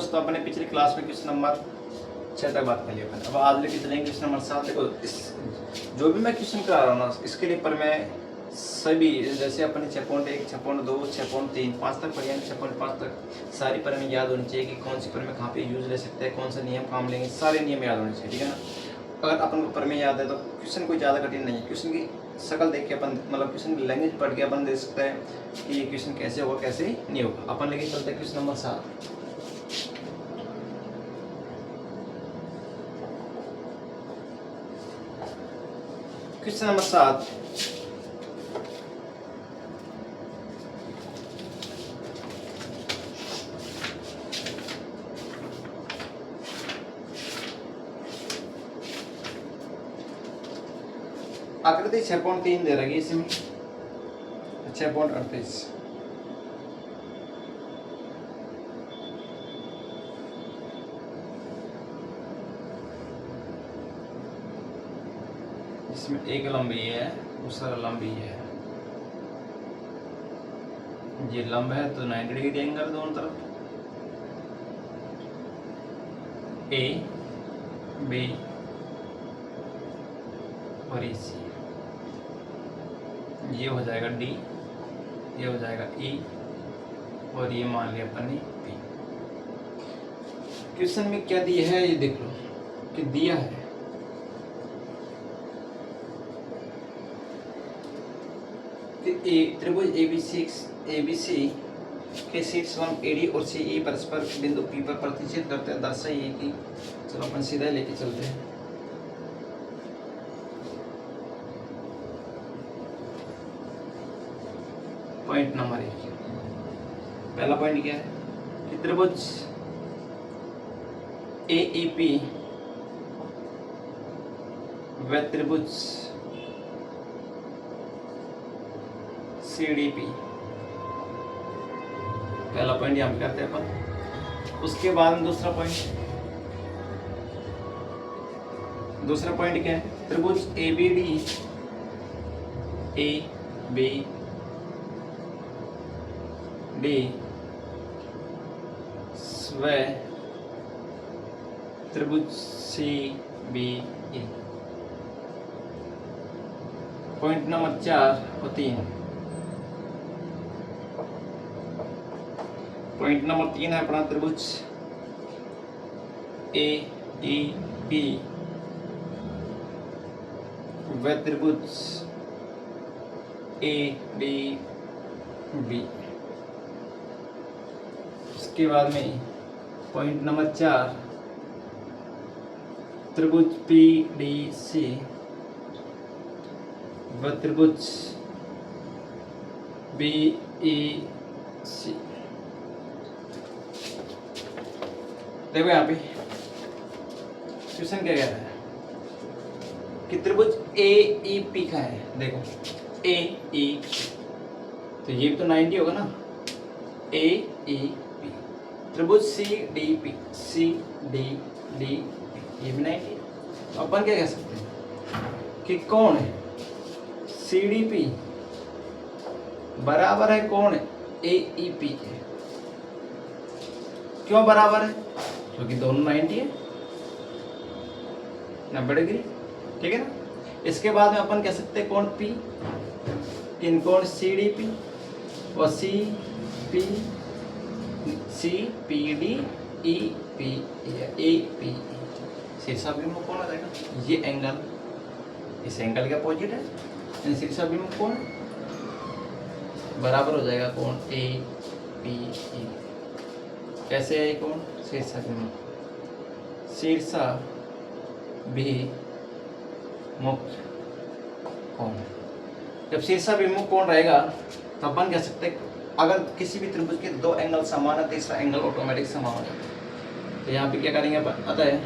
दोस्तों अपने पिछली क्लास में क्वेश्चन नंबर 6 तक बात कर लिया अपन। अब आज लेके चलेंगे क्वेश्चन नंबर 7। देखो जो भी मैं क्वेश्चन करा रहा हूँ ना, इसके लिए पर मैं सभी जैसे अपने 6.1, 6.2, 6.3, 5 तक पढ़िए, 6.5 तक सारी पर में याद होनी चाहिए कि कौन सी पर में कहाँ पे यूज ले सकते हैं, कौन सा नियम काम लेंगे, सारे नियम याद होने चाहिए, ठीक है ना। अगर अपन को पर में याद है तो क्वेश्चन कोई ज़्यादा कठिन नहीं है। क्वेश्चन की शक्ल देख के अपन मतलब क्वेश्चन की लैंग्वेज पढ़ के अपन देख सकते हैं कि ये क्वेश्चन कैसे होगा कैसे नहीं होगा। अपन लेके चलते हैं क्वेश्चन नंबर 7। क्वेश्चन नंबर 7, आकृति 6.3 दे रही है इसमें 6.38। इसमें एक लंबी है, दूसरा लंबी है। ये लंब है तो 90 डिग्री एंगल दोनों तरफ, ए बी और ई सी। ये हो जाएगा डी, ये हो जाएगा ई और ये मान लिया अपन ने पी। क्वेश्चन में क्या दिया है ये देख लो कि दिया है कि त्रिभुज एबीसी के शीर्ष 1 एडी और सी ई परस्पर बिंदु पी पर प्रतिच्छेद करते हैं। दर्शाइए कि, चलो अपन सीधा लेके चलते हैं। पॉइंट नंबर 1, पहला पॉइंट क्या है कि त्रिभुज एईपी व त्रिभुज सीडीपी, पहला पॉइंट यहाँ पे करते हैं अपन। उसके बाद में दूसरा पॉइंट क्या है, त्रिभुज एबीडी ए बी डी स्व त्रिभुज C B E. Point number 4 और 3, पॉइंट नंबर 3 है अपना त्रिभुज ए ई पी व त्रिभुज ए डी बी। उसके बाद में पॉइंट नंबर 4 त्रिभुज पी डी सी व त्रिभुज बी ई सी। देखो यहाँ पे क्वेश्चन क्या कह रहा है कि त्रिभुज ए ई पी का है। देखो ए ई, तो ये भी तो 90 होगा ना, ए ई पी। त्रिभुज C D P, C D D P, ये भी 90। तो अपन क्या कह सकते हैं कि कौन है सी डी पी बराबर है कौन है ए ई पी के। क्यों बराबर है? क्योंकि दोनों 90 है, 90 डिग्री, ठीक है ना। इसके बाद में अपन कह सकते हैं कौन पी, इन कौन सी डी पी और C P D E P A P. शीर्षाभिमुख कौन आ जाएगा? ये एंगल इस एंगल के अपोजिट है। शीर्षाभिमुख कौन बराबर हो जाएगा कौन ए पी ई। कैसे है कौन शीर्षाभिमुख? शीर्षा भी मुख्य कौन है? जब शीर्षाभिमुख कौन रहेगा तो अपन कह सकते हैं अगर किसी भी त्रिभुज के दो एंगल समान है, तीसरा एंगल ऑटोमेटिक समान हो जाता है। तो यहाँ पे क्या करेंगे अपन, अतः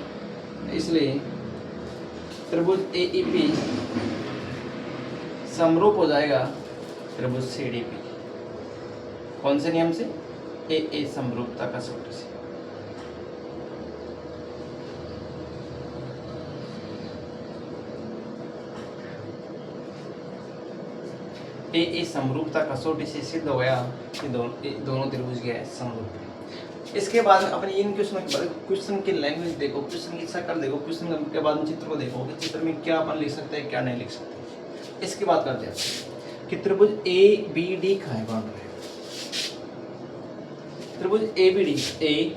इसलिए त्रिभुज एईपी समरूप हो जाएगा त्रिभुज सीडीपी। कौन से नियम से? ए समरूपता कसौटी से। ए समरूपता कसौटी से सिद्ध हो गया कि दोनों त्रिभुज क्या है, समरूप है। इसके बाद में अपने इन क्वेश्चन की लैंग्वेज देखो, क्वेश्चन की शक्ल देखो, क्वेश्चन के बाद में चित्र को देखो कि चित्र में क्या अपन लिख सकते हैं क्या नहीं लिख सकते। इसके बाद करते हैं कि त्रिभुज ए बी डी कहाँ बन रहे हैं। त्रिभुज A B D, A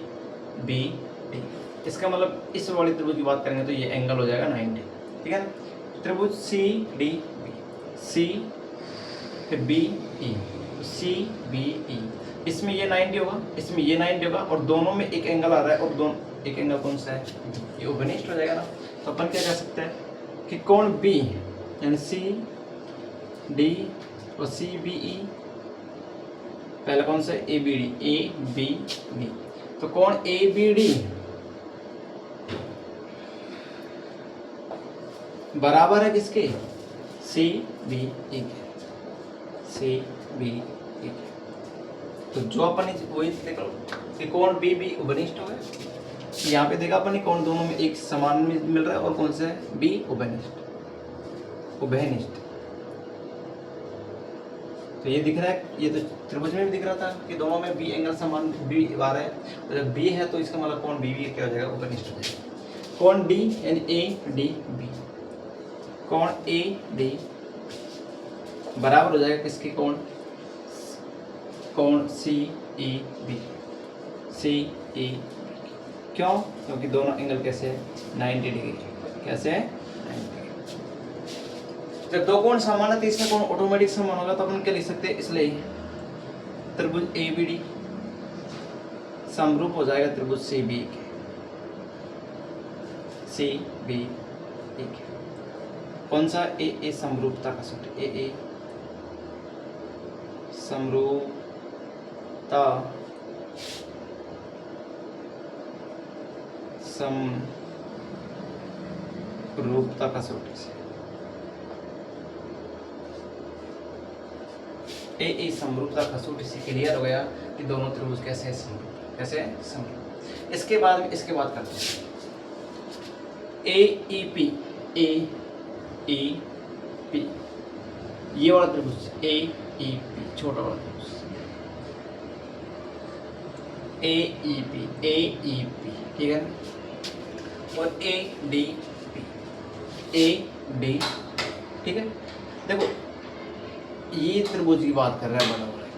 B D, इसका मतलब इस वाले त्रिभुज की बात करेंगे तो ये एंगल हो जाएगा 90, ठीक है ना। त्रिभुज सी डी बी, सी फिर बी ई, सी बी ई, इसमें ये 90 होगा, इसमें ये 90 होगा और दोनों में एक एंगल आ रहा है और दोनों एक एंगल कौन सा है, ये उपनिष्ठ हो जाएगा ना। तो अपन क्या कह सकते हैं कि कोण बी यानी सी डी और सी बी ई, पहला कौन सा A B D, A B D, तो कोण ए बी डी बराबर है किसके, सी बी ई के, सी बी ई के। तो जो अपन वही देखो कि कोण बी बी उपनिष्ठ हो गए। यहाँ पे देखा अपन कोण दोनों में एक समान मिल रहा है और कौन सा है बी उपनिष्ठ, उभयनिष्ठ। तो ये दिख रहा है, ये तो त्रिभुज में भी दिख रहा था कि दोनों में बी एंगल समान बी आ रहा है। तो जब बी है तो इसका मतलब कोण बी बी क्या हो जाएगा, उपनिष्ठ हो जाएगा। कोण डी यानी ए डी बी, कोण ए डी बराबर हो जाएगा किसके, कोण कोण सी ई बी, सी ई, क्यों, क्योंकि दोनों एंगल कैसे है 90 डिग्री, कैसे है 90 डिग्री। जब दो कोण समान है तो इसमें कोण ऑटोमेटिक समान होगा, तो अपन क्या लिख सकते हैं, इसलिए त्रिभुज ए बी डी समरूप हो जाएगा त्रिभुज सी बी के, सी बी ई के। कौन सा, ए ए समरूपता का सूत्र, ए ए समरूपता, समरूपता का सूत्र से ए समरूपता का सूत्र से क्लियर हो गया कि दोनों त्रिभुज कैसे समरूप, कैसे समरूप। इसके बाद करते हैं ए ई पी, ए ई पी, ये वाला त्रिभुज ए ई पी, छोटा वाला त्रिभुज ए ई पी, ए ई पी, ठीक है। और ए डी पी, ए डी, ठीक है। देखो ये त्रिभुज की बात कर रहा है बराबर है,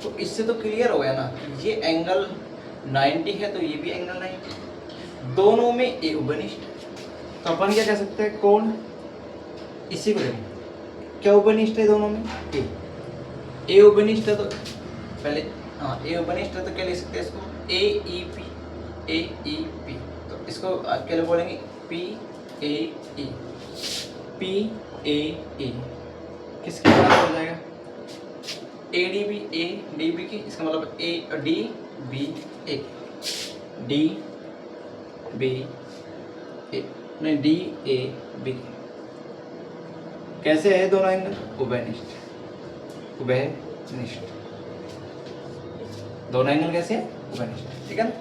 तो इससे तो क्लियर हो गया ना, ये एंगल 90 है तो ये भी एंगल 90, दोनों में ए उपनिष्ठ। तो अपन क्या कह सकते हैं, कोण इसी को देखो क्या उपनिष्ठ है दोनों में, ए उपनिष्ठ है तो पहले हाँ ए उपनिष्ठ है तो क्या लिख सकते हैं इसको, ए ई पी, ए ई पी, तो इसको क्या बोलेंगे, पी ए ई, पी ए ई किसके बराबर हो जाएगा, A D B, A D B की, इसका मतलब A D B A, D B A, नहीं डी ए बी, कैसे है दोनों एंगल, उभयनिष्ठ, उभयनिष्ठ, दोनों एंगल कैसे है उभयनिष्ठ, ठीक है ना।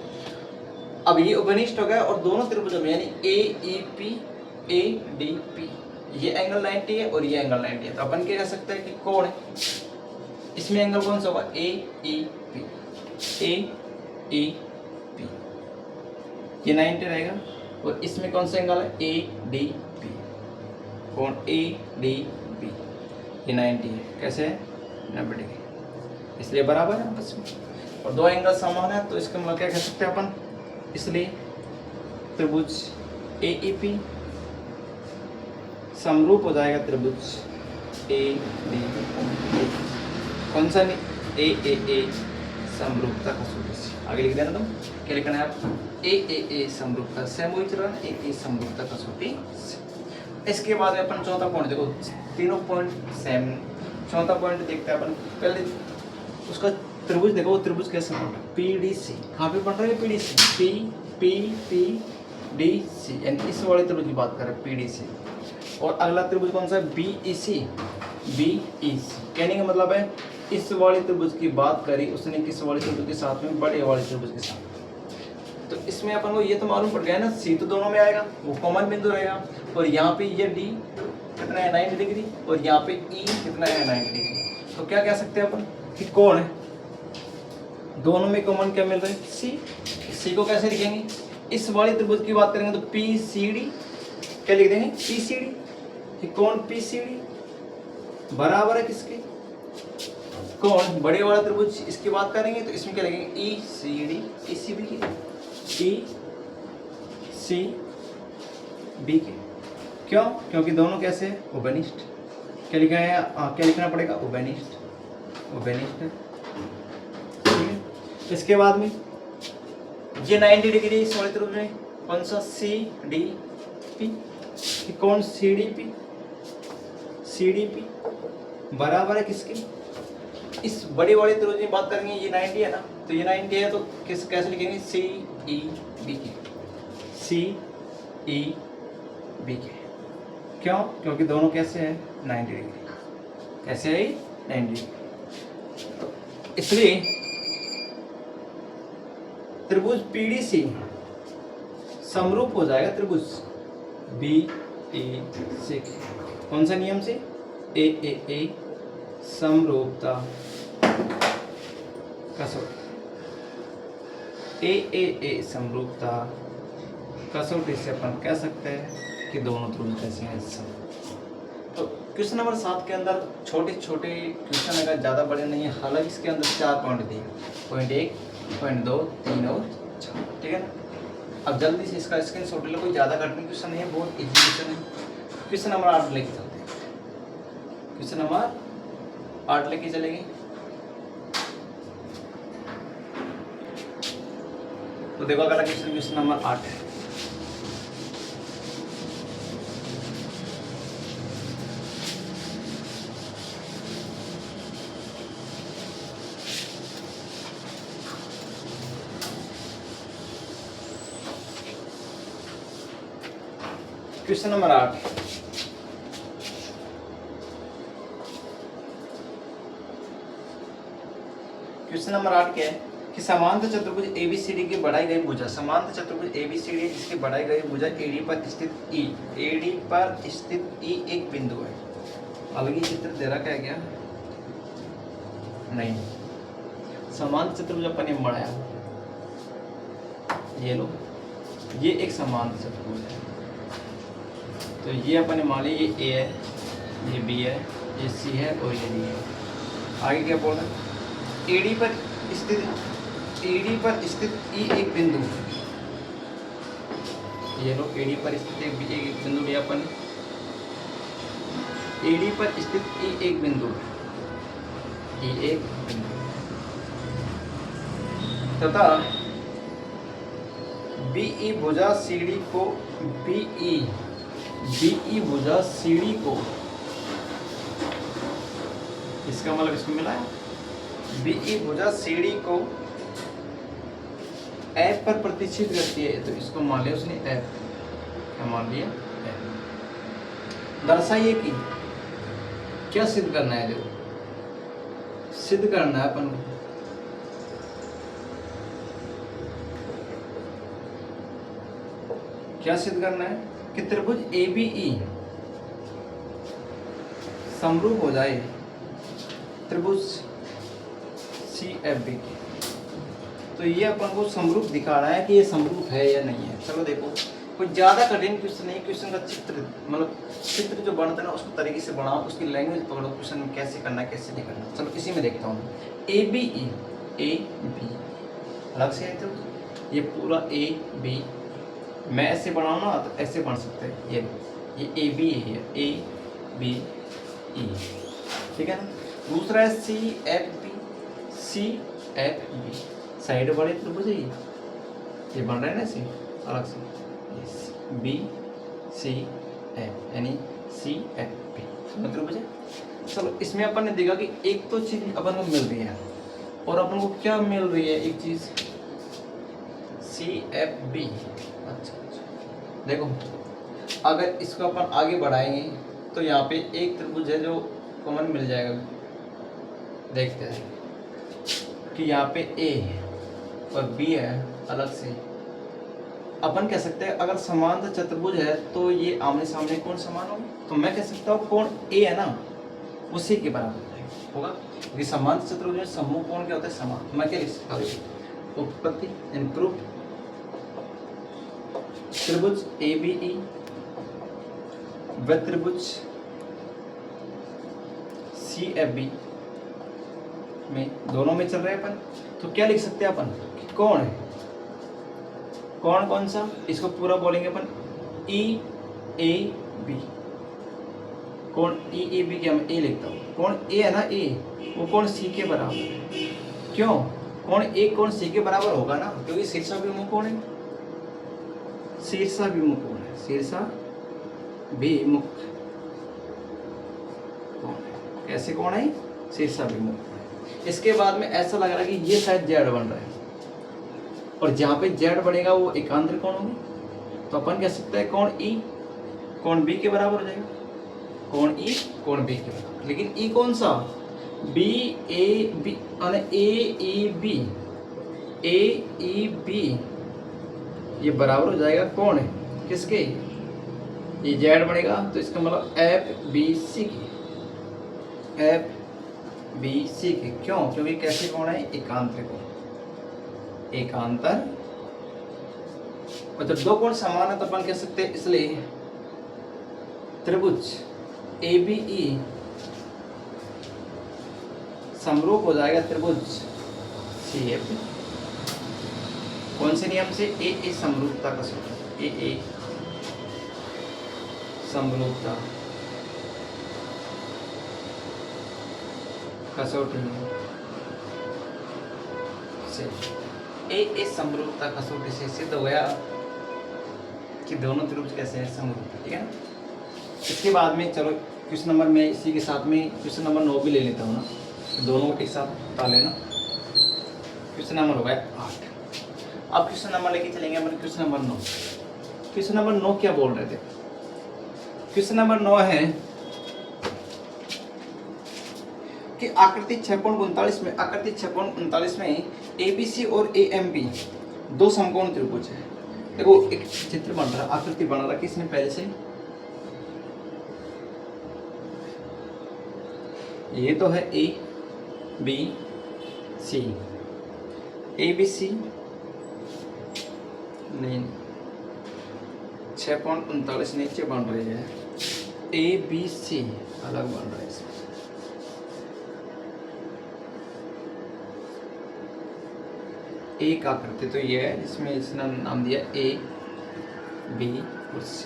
अब ये उपनिष्ठ हो गया और दोनों त्रिभुजों में यानी A E P, A D P, ये एंगल 90 है और ये एंगल 90 है, तो अपन क्या कह सकते हैं कि कोण है, इसमें एंगल कौन सा होगा, ए ई पी, ए ई पी, ये 90 रहेगा और इसमें कौन सा एंगल है, ए डी पी, कोण ए डी पी, ये 90 है, कैसे है 90 डिग्री, इसलिए बराबर है आपस में और दो एंगल समान है, तो इसका मतलब क्या कह सकते हैं अपन, इसलिए त्रिभुज ए ई पी समरूप हो जाएगा त्रिभुज ए डी, कौन सा नहीं, ए समरूपता का सूत्र से आगे लिख देना, तुम क्या लिखना है आप, ए समरूपता, सेम वही चल रहा है, ए समरूपता का सूत्र से। इसके बाद में अपन चौथा पॉइंट देखो, तीनों पॉइंट सेम, चौथा पॉइंट देखते हैं अपन, पहले उसका त्रिभुज देखो, वो त्रिभुज कैसे बन रहा है, पी डी सी, कहाँ पे बन रहा है, P D C, P P P D C, यानी इस वाले त्रिभुज की बात कर रहे हैं पी डी सी। और अगला त्रिभुज कौन सा है, बी ई सी, बी ई सी, कहने का मतलब है इस वाले त्रिभुज की बात करी उसने किस वाले त्रिभुज के साथ में, बड़े वाले त्रिभुज के साथ। तो इसमें अपन को ये तो मालूम पड़ गया ना, सी तो दोनों में आएगा, वो कॉमन बिंदु रहेगा, और यहाँ पे ये डी कितना है 90 डिग्री और यहाँ पे ई कितना है 90 डिग्री। तो क्या कह सकते हैं अपन कि कोण है, दोनों में कॉमन क्या मिल रहा है, सी। सी को कैसे लिखेंगे, इस वाली त्रिभुज की बात करेंगे तो पी सी डी, क्या लिख देंगे, पी सी डी। ये कौन पी सी डी बराबर है किसके, कौन बड़े वाला त्रिभुज, इसकी बात करेंगे तो इसमें क्या लिखेंगे, ई सी डी, ई सी बी की, ई सी बी के। क्यों, क्योंकि दोनों कैसे है, उभयनिष्ठ। क्या लिखा है, क्या लिखना पड़ेगा, उभयनिष्ठ, उभयनिष्ठ है। ठीक है, इसके बाद में ये 90 डिग्री इस वाले त्रिभुज में कौन सा, सी डी पी, कौन C D P, C D P बराबर है किसके, इस बड़े वाले त्रिभुज में बात करेंगे, ये 90 है ना, तो ये 90 है तो किस कैसे लिखेंगे, सी ई बी के, सी ई बी के। क्यों, क्योंकि दोनों कैसे हैं, 90 डिग्री, कैसे है 90 डिग्री। इसलिए त्रिभुज पीडीसी समरूप हो जाएगा त्रिभुज बी ए सी। कौन सा नियम से, ए समरूपता कसौटी, ए समरूपता कसौटी से अपन कह सकते हैं कि दोनों त्रिभुज कैसे हैं सम। तो क्वेश्चन नंबर 7 के अंदर छोटे छोटे क्वेश्चन अगर ज़्यादा बड़े नहीं है, हालांकि इसके अंदर 4 पॉइंट दिए, पॉइंट 1, पॉइंट 2, 3 और 4, ठीक है ना। अब जल्दी से इसका स्क्रीनशॉट ले लो, कोई ज़्यादा कठिन क्वेश्चन नहीं है, बहुत इजी क्वेश्चन है। क्वेश्चन नंबर 8 लेके चलते हैं, क्वेश्चन नंबर 8 लेके चलेंगे। तो देखो अगला क्वेश्चन, क्वेश्चन नंबर 8 है। क्वेश्चन नंबर 8, क्वेश्चन नंबर 8 क्या है कि समांतर चतुर्भुज एबीसीडी की बढ़ाई गई भुजा, समांतर चतुर्भुज एबीसीडी जिसकी बढ़ाई गई भुजा एडी पर स्थित ई, एडी पर स्थित ई एक बिंदु है। अलग चित्र दे रखा है क्या, नहीं, समांतर चतुर्भुज अपन ने बढ़ाया, ये लो, ये एक समांतर चतुर्भुज है, तो ये अपन ने मान लिया ये ए है, ये बी है, ये सी है और ये डी है। आगे क्या बोल रहा है, एडी पर स्थित ई एक बिंदु, ये लो एडी पर स्थित एक बिंदु लिया अपन, एडी पर स्थित ई एक बिंदु, ई एक बिंदु तथा बीई भुजा सीडी को बीई भुजा सीडी को, इसका मतलब इसमें मिला है, बीई भुजा सीडी को एफ पर प्रतिच्छेद करती है, तो इसको मान लिया उसने एफ, क्या मान लिया एफ। दर्शाइए कि क्या सिद्ध करना है, देखो सिद्ध करना है अपन को, क्या सिद्ध करना है कि त्रिभुज एबीई समरूप हो जाए त्रिभुज सीएफबी के। तो ये अपन को समरूप दिखा रहा है कि ये समरूप है या नहीं है। चलो देखो, कोई ज़्यादा कठिन क्वेश्चन नहीं, क्वेश्चन का चित्र मतलब चित्र जो बनता है ना उसको तरीके से बनाओ, उसकी लैंग्वेज पकड़ो, क्वेश्चन में कैसे करना है कैसे नहीं करना। चलो इसी में देखता हूँ, ए बी अलग से है, तो ये पूरा ए बी, मैं ऐसे बनाऊँ ना तो ऐसे बन सकते हैं, ये ए बी है, ए बी ई, ठीक है ना। दूसरा है सी एफ बी, साइड बड़े त्रिभुज है, ये बन रहा है ना ऐसे अलग से, बी सी एफ यानी सी एफ बी त्रिभुज है। चलो इसमें अपन ने देखा कि एक तो चीज अपन को मिल रही है, और अपन को क्या मिल रही है, एक चीज सी एफ बी। अच्छा देखो, अगर इसको अपन आगे बढ़ाएंगे तो यहाँ पे एक त्रिभुज है जो कॉमन मिल जाएगा। देखते हैं कि यहाँ पे ए और बी है अलग से। अपन कह सकते हैं अगर समांतर चतुर्भुज है तो ये आमने सामने कोण समान होगा, तो मैं कह सकता हूँ कोण ए है ना उसी के बराबर होगा, क्योंकि समांतर चतुर्भुज में समूह कोण क्या होता है, समान। मैं क्या लिख सकता हूँ, उत्पत्ति यानी प्रूफ त्रिभुज ABE व त्रिभुज CFB में, दोनों में चल रहे हैं अपन, तो क्या लिख सकते हैं अपन कि कौन है, कौन कौन सा, इसको पूरा बोलेंगे अपन EAB। कौन EAB क्या, मैं A लिखता हूँ, कौन A है ना A, वो कौन C के बराबर है। क्यों, कौन A कौन C के बराबर होगा ना, क्योंकि शीर्षाभिमुख कौन है, शीर्षाभिमुख कौन है, शीर्षाभिमुख कौन है, कैसे कौन है, शीर्षाभिमुख। इसके बाद में ऐसा लग रहा है कि ये शायद Z बन रहा है, और जहाँ पे Z बनेगा वो एकांतर कौन होगी, तो अपन कह सकते हैं कौन E कौन B के बराबर हो जाएगा, कौन E कौन B के बराबर। लेकिन E कौन सा, BAB यानी AEB ये बराबर हो जाएगा कौन है, किसके, ये Z बनेगा, तो इसका मतलब FBC के, FBC के। क्यों, क्योंकि कैसे कौन है, एकांतर कौन, एकांतर। और जब दो कोण समान है तो अपन कह सकते हैं, इसलिए त्रिभुज ABE समरूप हो जाएगा त्रिभुज CFB। कौन से नियम से, AA समरूपता का सूत्र, AA समरूपता कसौटी से, AA समरूपता कसौटी से सिद्ध हो गया कि दोनों त्रिभुज कैसे हैं, समरूप, ठीक है ना। इसके बाद में चलो क्वेश्चन नंबर, मैं इसी के साथ में क्वेश्चन नंबर 9 भी ले लेता हूँ ना, दोनों एक साथ बता लेना। क्वेश्चन नंबर हो गया 8। अब क्वेश्चन नंबर लेके चलेंगे अपन क्वेश्चन नंबर 9। क्वेश्चन नंबर 9 क्या बोल रहे थे, क्वेश्चन नंबर 9 है कि आकृति 6.39 में, आकृति 6.39 में ABC और AMB दो समकोण त्रिभुज है। देखो एक चित्र बन रहा है, आकृति बना रहा किसने पहले से, ये तो है ABC, ABC नहीं 6.39 नीचे बन रही है, ABC अलग बन रहा है इसमें। एक आकृति तो ये है जिसमें इसने नाम दिया AB और C।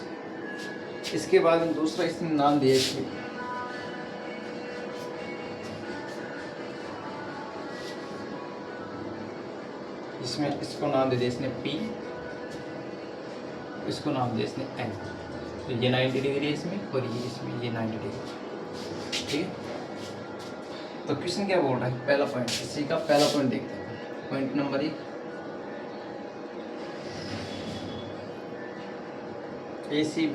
इसके बाद में दूसरा इसने नाम दिया इसमें इसको नाम दे दिया इसने P, इसको नाम दिया इसने N। तो ये 90 डिग्री है इसमें, और ये इसमें ये 90 डिग्री, ठीक है। तो क्वेश्चन क्या बोल रहा है, पहला पॉइंट, इसी का पहला पॉइंट देखते हैं, पॉइंट नंबर 1, ACB।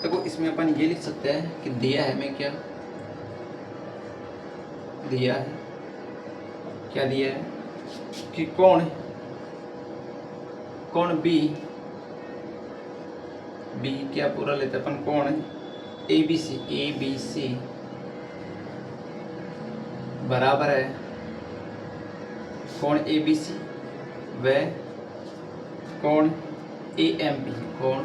देखो इसमें अपन ये लिख सकते हैं कि दिया है, मैं क्या दिया है, क्या दिया है कि कोण B क्या पूरा लेते हैं अपन, कोण ABC बराबर है कोण ABC व कोण AMP, कोण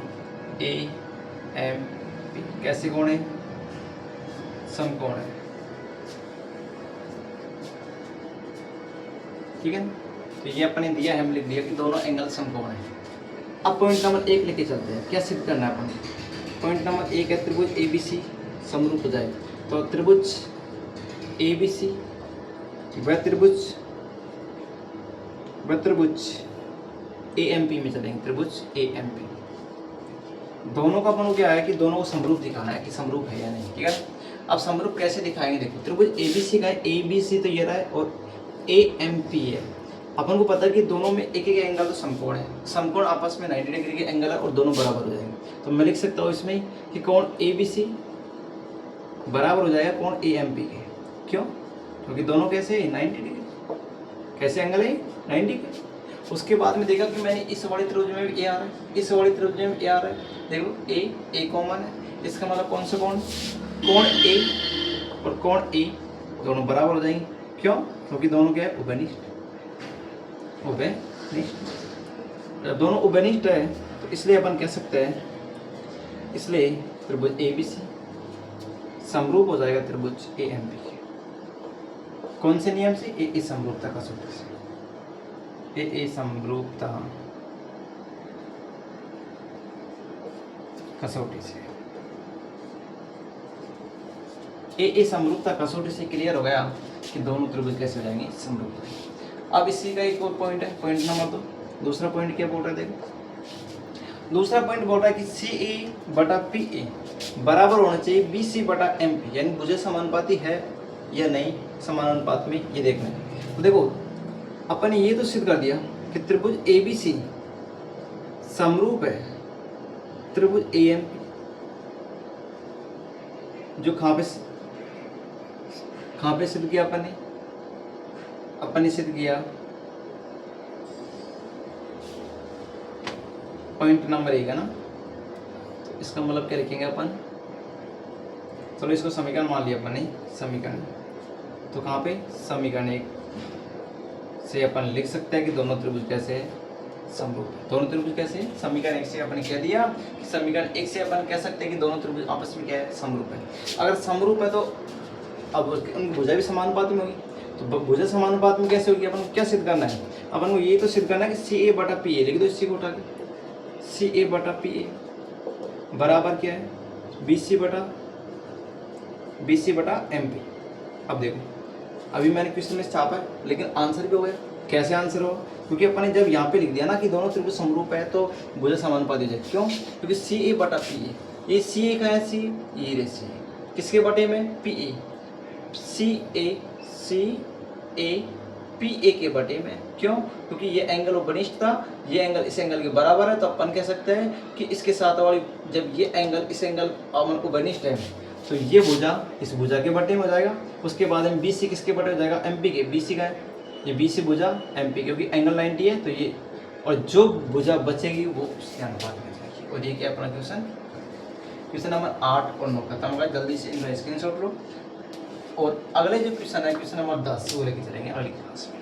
AMP कैसे कोण है, समकोण है, ठीक है। तो ये अपने दिया है, हम लिख दिया कि दोनों एंगल समकोण है। अब पॉइंट नंबर 1 लेके चलते हैं, क्या सिद्ध करना है अपन। पॉइंट नंबर 1 है त्रिभुज ABC समरूप हो जाए, तो त्रिभुज ABC व त्रिभुज AMP में चलेंगे, त्रिभुज AMP दोनों का अपन को क्या है कि दोनों को समरूप दिखाना है कि समरूप है या नहीं, ठीक है। अब समरूप कैसे दिखाएंगे, देखो त्रिभुज ABC का है, ABC तो ये रहा है और AMP है। अपन को पता है कि दोनों में एक एक एंगल तो समकोण है, समकोण आपस में 90 डिग्री के एंगल है और दोनों बराबर हो जाएंगे। तो मैं लिख सकता हूँ इसमें कि कोण ABC बराबर हो जाएगा कोण AMP के। क्यों, क्योंकि दोनों कैसे 90 डिग्री, कैसे एंगल है 90 के। उसके बाद में देखा कि मैंने इस वाले त्रिभुज में भी A आ रहा है, इस वाले त्रिभुज में भी A आ रहा है। देखो A कॉमन है, इसका मतलब कौन सा कोण A और कोण A दोनों बराबर हो जाएंगे। क्यों, क्योंकि दोनों क्या है उभयनिष्ठ। जब दोनों उभयनिष्ठ है तो इसलिए अपन कह सकते हैं, इसलिए त्रिभुज ए बी सी समरूप हो जाएगा त्रिभुज ए एम बी के। कौन से नियम से? ए समरूपता कसौटी से। ए समरूपता कसौटी से। ए समरूपता कसौटी से क्लियर हो गया कि दोनों त्रिभुज कैसे हो जाएंगे? समरूप। अब इसी का एक और पॉइंट है, पॉइंट नंबर 2। दूसरा पॉइंट क्या बोल रहा है? देखो, दूसरा पॉइंट बोल रहा है कि सी ए बटा पी ए बराबर होना चाहिए बी सी बटा एम पी, यानी भुजा समानुपाती है या नहीं समानुपात में, ये देखना है। तो देखो, अपन ने ये तो सिद्ध कर दिया कि त्रिभुज ए बी सी समरूप है त्रिभुज ए एम पी, जो कहाँ पे सिद्ध किया अपन ने सिद्ध किया पॉइंट नंबर 1 है ना। तो इसका मतलब क्या लिखेंगे अपन? चलो इसको समीकरण मान लिया अपन ने, समीकरण। तो कहाँ पे? समीकरण 1 से अपन लिख सकते हैं कि दोनों त्रिभुज कैसे है? समरूप है। दोनों त्रिभुज कैसे है? समीकरण 1 से अपन ने कह दिया कि समीकरण 1 से अपन कह सकते हैं कि दोनों त्रिभुज आपस में क्या है? समरूप है। अगर समरूप है तो अब उनकी भुजा भी समानुपात में होगी। तो भुजा समानुपात में कैसे होगी? अपन को क्या सिद्ध करना है? अपन को ये तो सिद्ध करना है कि सी ए बटा पी ए, लिख दो इसी को उठा के, सी ए बटा पी ए बराबर क्या है? बी सी बटा एम पी। अब देखो, अभी मैंने क्वेश्चन में छापा है लेकिन आंसर भी हो गया। कैसे आंसर हो? क्योंकि अपन ने जब यहाँ पे लिख दिया ना कि दोनों त्रिभुज समरूप है तो भुजा समानुपाती हो जाए। क्यों? क्योंकि सी ए बटा पी ए, ये सी ए का है, सी ये रे सी ए किसके बटे में? P A, C A P A के बटे में। क्यों? क्योंकि ये एंगल उपनिष्ठ था, ये एंगल इस एंगल के बराबर है, तो अपन कह सकते हैं कि इसके साथ वाली जब ये एंगल इस एंगल उपनिष्ठ है तो ये भुजा इस भुजा के बटे में हो जाएगा। उसके बाद में बी सी किसके बटे हो जाएगा? एम पी के। बी सी का है, ये बी सी भुजा एम पी, क्योंकि एंगल 90 है तो ये, और जो भुजा बचेगी वो उसके अनुपात में जाएगी। और ये क्या अपना क्वेश्चन नंबर 8 और 9 खत्म होगा। जल्दी से इनका स्क्रीनशॉट लो और अगले जो क्वेश्चन है क्वेश्चन नंबर 10 वो लेके चलेंगे अगली क्लास में।